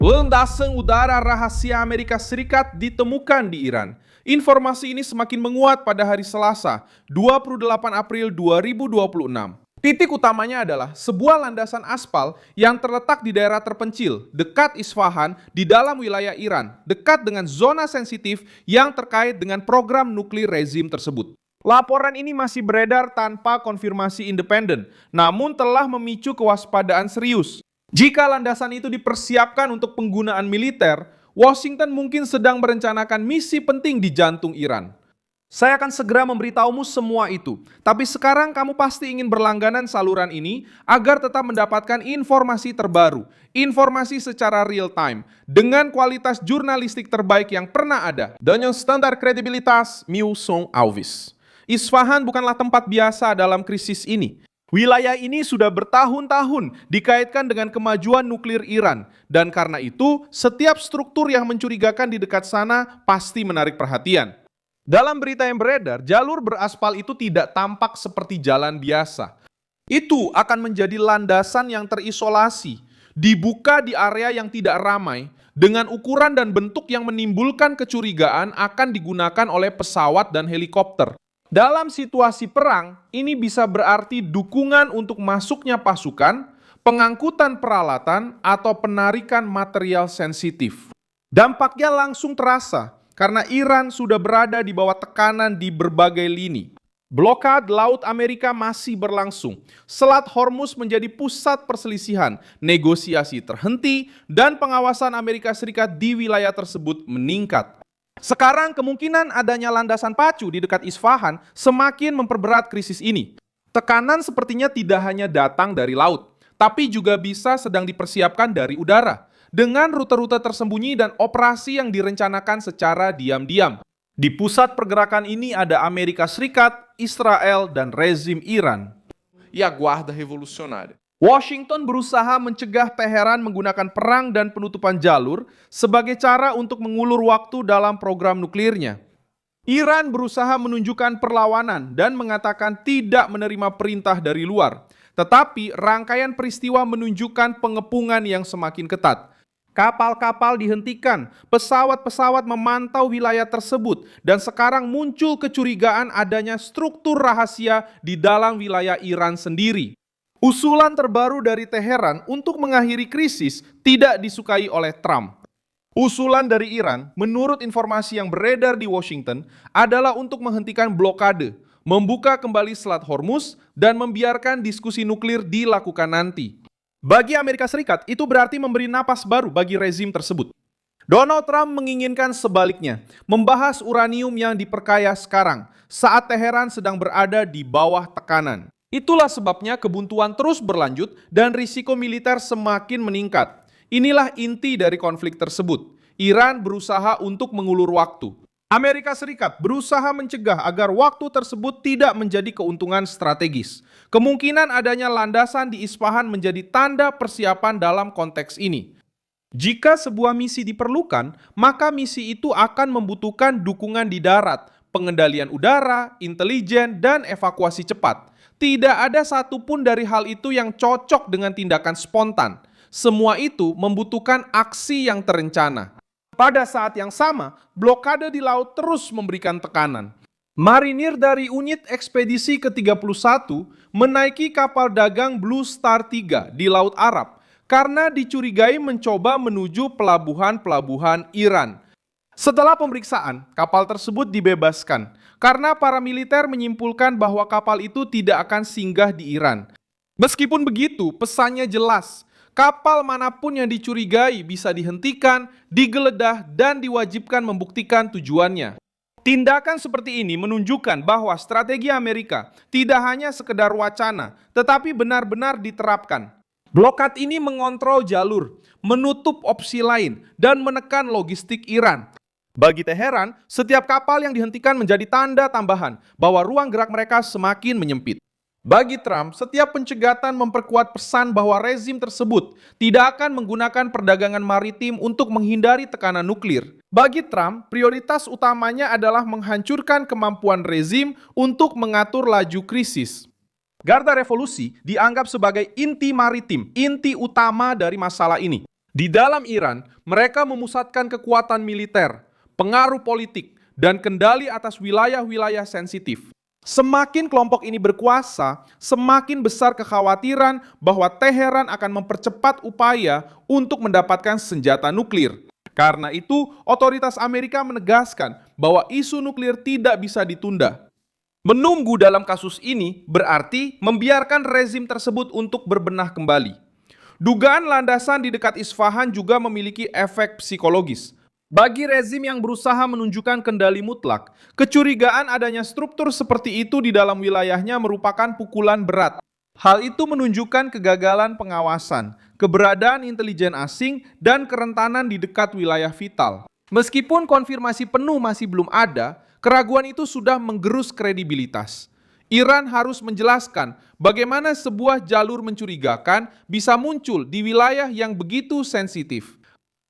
Landasan udara rahasia Amerika Serikat ditemukan di Iran. Informasi ini semakin menguat pada hari Selasa, 28 April 2026. Titik utamanya adalah sebuah landasan aspal yang terletak di daerah terpencil, dekat Isfahan, di dalam wilayah Iran, dekat dengan zona sensitif yang terkait dengan program nuklir rezim tersebut. Laporan ini masih beredar tanpa konfirmasi independen, namun telah memicu kewaspadaan serius. Jika landasan itu dipersiapkan untuk penggunaan militer, Washington mungkin sedang merencanakan misi penting di jantung Iran. Saya akan segera memberitahumu semua itu, tapi sekarang kamu pasti ingin berlangganan saluran ini agar tetap mendapatkan informasi terbaru, informasi secara real time, dengan kualitas jurnalistik terbaik yang pernah ada, dengan standar kredibilitas Milson Alves. Isfahan bukanlah tempat biasa dalam krisis ini. Wilayah ini sudah bertahun-tahun dikaitkan dengan kemajuan nuklir Iran, dan karena itu setiap struktur yang mencurigakan di dekat sana pasti menarik perhatian. Dalam berita yang beredar, jalur beraspal itu tidak tampak seperti jalan biasa. Itu akan menjadi landasan yang terisolasi, dibuka di area yang tidak ramai, dengan ukuran dan bentuk yang menimbulkan kecurigaan akan digunakan oleh pesawat dan helikopter. Dalam situasi perang, ini bisa berarti dukungan untuk masuknya pasukan, pengangkutan peralatan, atau penarikan material sensitif. Dampaknya langsung terasa, karena Iran sudah berada di bawah tekanan di berbagai lini. Blokade Laut Amerika masih berlangsung. Selat Hormuz menjadi pusat perselisihan, negosiasi terhenti, dan pengawasan Amerika Serikat di wilayah tersebut meningkat. Sekarang kemungkinan adanya landasan pacu di dekat Isfahan semakin memperberat krisis ini. Tekanan sepertinya tidak hanya datang dari laut, tapi juga bisa sedang dipersiapkan dari udara, dengan rute-rute tersembunyi dan operasi yang direncanakan secara diam-diam. Di pusat pergerakan ini ada Amerika Serikat, Israel, dan rezim Iran. E a Guarda Revolucionária. Washington berusaha mencegah Teheran menggunakan perang dan penutupan jalur sebagai cara untuk mengulur waktu dalam program nuklirnya. Iran berusaha menunjukkan perlawanan dan mengatakan tidak menerima perintah dari luar. Tetapi rangkaian peristiwa menunjukkan pengepungan yang semakin ketat. Kapal-kapal dihentikan, pesawat-pesawat memantau wilayah tersebut, dan sekarang muncul kecurigaan adanya struktur rahasia di dalam wilayah Iran sendiri. Usulan terbaru dari Teheran untuk mengakhiri krisis tidak disukai oleh Trump. Usulan dari Iran, menurut informasi yang beredar di Washington, adalah untuk menghentikan blokade, membuka kembali Selat Hormuz, dan membiarkan diskusi nuklir dilakukan nanti. Bagi Amerika Serikat, itu berarti memberi napas baru bagi rezim tersebut. Donald Trump menginginkan sebaliknya, membahas uranium yang diperkaya sekarang, saat Teheran sedang berada di bawah tekanan. Itulah sebabnya kebuntuan terus berlanjut dan risiko militer semakin meningkat. Inilah inti dari konflik tersebut. Iran berusaha untuk mengulur waktu. Amerika Serikat berusaha mencegah agar waktu tersebut tidak menjadi keuntungan strategis. Kemungkinan adanya landasan di Isfahan menjadi tanda persiapan dalam konteks ini. Jika sebuah misi diperlukan, maka misi itu akan membutuhkan dukungan di darat, pengendalian udara, intelijen, dan evakuasi cepat. Tidak ada satupun dari hal itu yang cocok dengan tindakan spontan. Semua itu membutuhkan aksi yang terencana. Pada saat yang sama, blokade di laut terus memberikan tekanan. Marinir dari unit ekspedisi ke-31 menaiki kapal dagang Blue Star 3 di Laut Arab karena dicurigai mencoba menuju pelabuhan-pelabuhan Iran. Setelah pemeriksaan, kapal tersebut dibebaskan karena para militer menyimpulkan bahwa kapal itu tidak akan singgah di Iran. Meskipun begitu, pesannya jelas. Kapal manapun yang dicurigai bisa dihentikan, digeledah, dan diwajibkan membuktikan tujuannya. Tindakan seperti ini menunjukkan bahwa strategi Amerika tidak hanya sekedar wacana, tetapi benar-benar diterapkan. Blokade ini mengontrol jalur, menutup opsi lain, dan menekan logistik Iran. Bagi Teheran, setiap kapal yang dihentikan menjadi tanda tambahan bahwa ruang gerak mereka semakin menyempit. Bagi Trump, setiap pencegatan memperkuat pesan bahwa rezim tersebut tidak akan menggunakan perdagangan maritim untuk menghindari tekanan nuklir. Bagi Trump, prioritas utamanya adalah menghancurkan kemampuan rezim untuk mengatur laju krisis. Garda Revolusi dianggap sebagai inti maritim, inti utama dari masalah ini. Di dalam Iran, mereka memusatkan kekuatan militer, pengaruh politik, dan kendali atas wilayah-wilayah sensitif. Semakin kelompok ini berkuasa, semakin besar kekhawatiran bahwa Teheran akan mempercepat upaya untuk mendapatkan senjata nuklir. Karena itu, otoritas Amerika menegaskan bahwa isu nuklir tidak bisa ditunda. Menunggu dalam kasus ini berarti membiarkan rezim tersebut untuk berbenah kembali. Dugaan landasan di dekat Isfahan juga memiliki efek psikologis. Bagi rezim yang berusaha menunjukkan kendali mutlak, kecurigaan adanya struktur seperti itu di dalam wilayahnya merupakan pukulan berat. Hal itu menunjukkan kegagalan pengawasan, keberadaan intelijen asing, dan kerentanan di dekat wilayah vital. Meskipun konfirmasi penuh masih belum ada, keraguan itu sudah menggerus kredibilitas. Iran harus menjelaskan bagaimana sebuah jalur mencurigakan bisa muncul di wilayah yang begitu sensitif.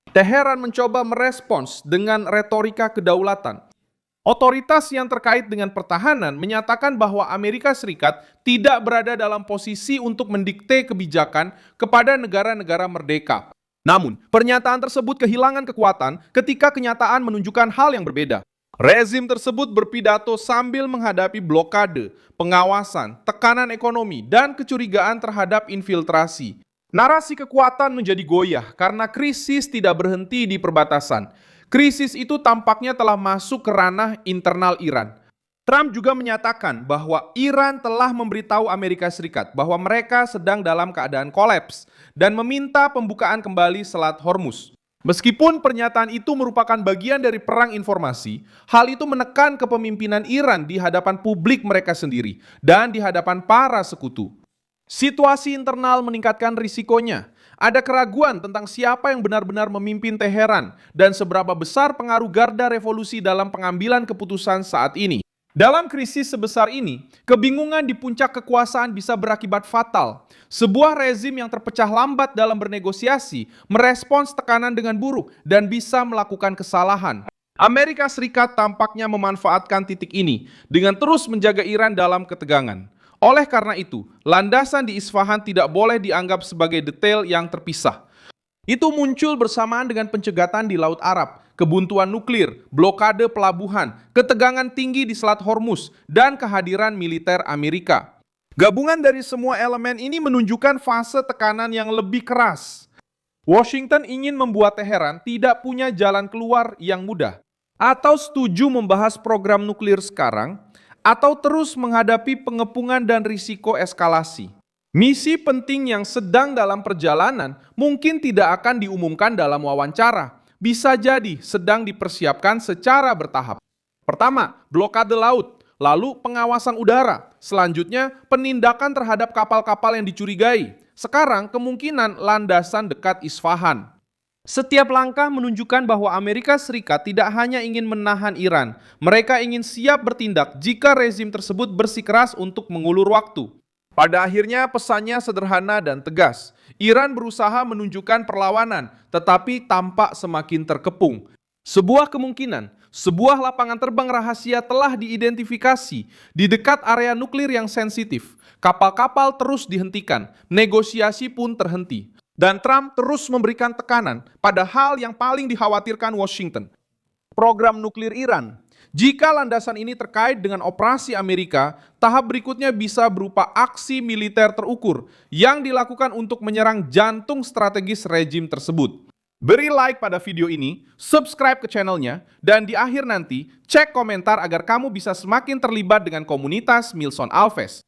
Teheran mencoba merespons dengan retorika kedaulatan. Otoritas yang terkait dengan pertahanan menyatakan bahwa Amerika Serikat tidak berada dalam posisi untuk mendikte kebijakan kepada negara-negara merdeka. Namun, pernyataan tersebut kehilangan kekuatan ketika kenyataan menunjukkan hal yang berbeda. Rezim tersebut berpidato sambil menghadapi blokade, pengawasan, tekanan ekonomi, dan kecurigaan terhadap infiltrasi. Narasi kekuatan menjadi goyah karena krisis tidak berhenti di perbatasan. Krisis itu tampaknya telah masuk ke ranah internal Iran. Trump juga menyatakan bahwa Iran telah memberitahu Amerika Serikat bahwa mereka sedang dalam keadaan kolaps dan meminta pembukaan kembali Selat Hormuz. Meskipun pernyataan itu merupakan bagian dari perang informasi, hal itu menekan kepemimpinan Iran di hadapan publik mereka sendiri dan di hadapan para sekutu. Situasi internal meningkatkan risikonya. Ada keraguan tentang siapa yang benar-benar memimpin Teheran dan seberapa besar pengaruh garda revolusi dalam pengambilan keputusan saat ini. Dalam krisis sebesar ini, kebingungan di puncak kekuasaan bisa berakibat fatal. Sebuah rezim yang terpecah lambat dalam bernegosiasi merespons tekanan dengan buruk dan bisa melakukan kesalahan. Amerika Serikat tampaknya memanfaatkan titik ini dengan terus menjaga Iran dalam ketegangan. Oleh karena itu, landasan di Isfahan tidak boleh dianggap sebagai detail yang terpisah. Itu muncul bersamaan dengan pencegatan di Laut Arab, kebuntuan nuklir, blokade pelabuhan, ketegangan tinggi di Selat Hormuz, dan kehadiran militer Amerika. Gabungan dari semua elemen ini menunjukkan fase tekanan yang lebih keras. Washington ingin membuat Teheran tidak punya jalan keluar yang mudah, atau setuju membahas program nuklir sekarang, atau terus menghadapi pengepungan dan risiko eskalasi. Misi penting yang sedang dalam perjalanan mungkin tidak akan diumumkan dalam wawancara. Bisa jadi sedang dipersiapkan secara bertahap. Pertama, blokade laut, lalu pengawasan udara. Selanjutnya, penindakan terhadap kapal-kapal yang dicurigai. Sekarang, kemungkinan landasan dekat Isfahan. Setiap langkah menunjukkan bahwa Amerika Serikat tidak hanya ingin menahan Iran, mereka ingin siap bertindak jika rezim tersebut bersikeras untuk mengulur waktu. Pada akhirnya pesannya sederhana dan tegas. Iran berusaha menunjukkan perlawanan, tetapi tampak semakin terkepung. Sebuah kemungkinan, sebuah lapangan terbang rahasia telah diidentifikasi di dekat area nuklir yang sensitif. Kapal-kapal terus dihentikan, negosiasi pun terhenti. Dan Trump terus memberikan tekanan pada hal yang paling dikhawatirkan Washington, program nuklir Iran. Jika landasan ini terkait dengan operasi Amerika, tahap berikutnya bisa berupa aksi militer terukur yang dilakukan untuk menyerang jantung strategis rejim tersebut. Beri like pada video ini, subscribe ke channelnya, dan di akhir nanti cek komentar agar kamu bisa semakin terlibat dengan komunitas Milson Alves.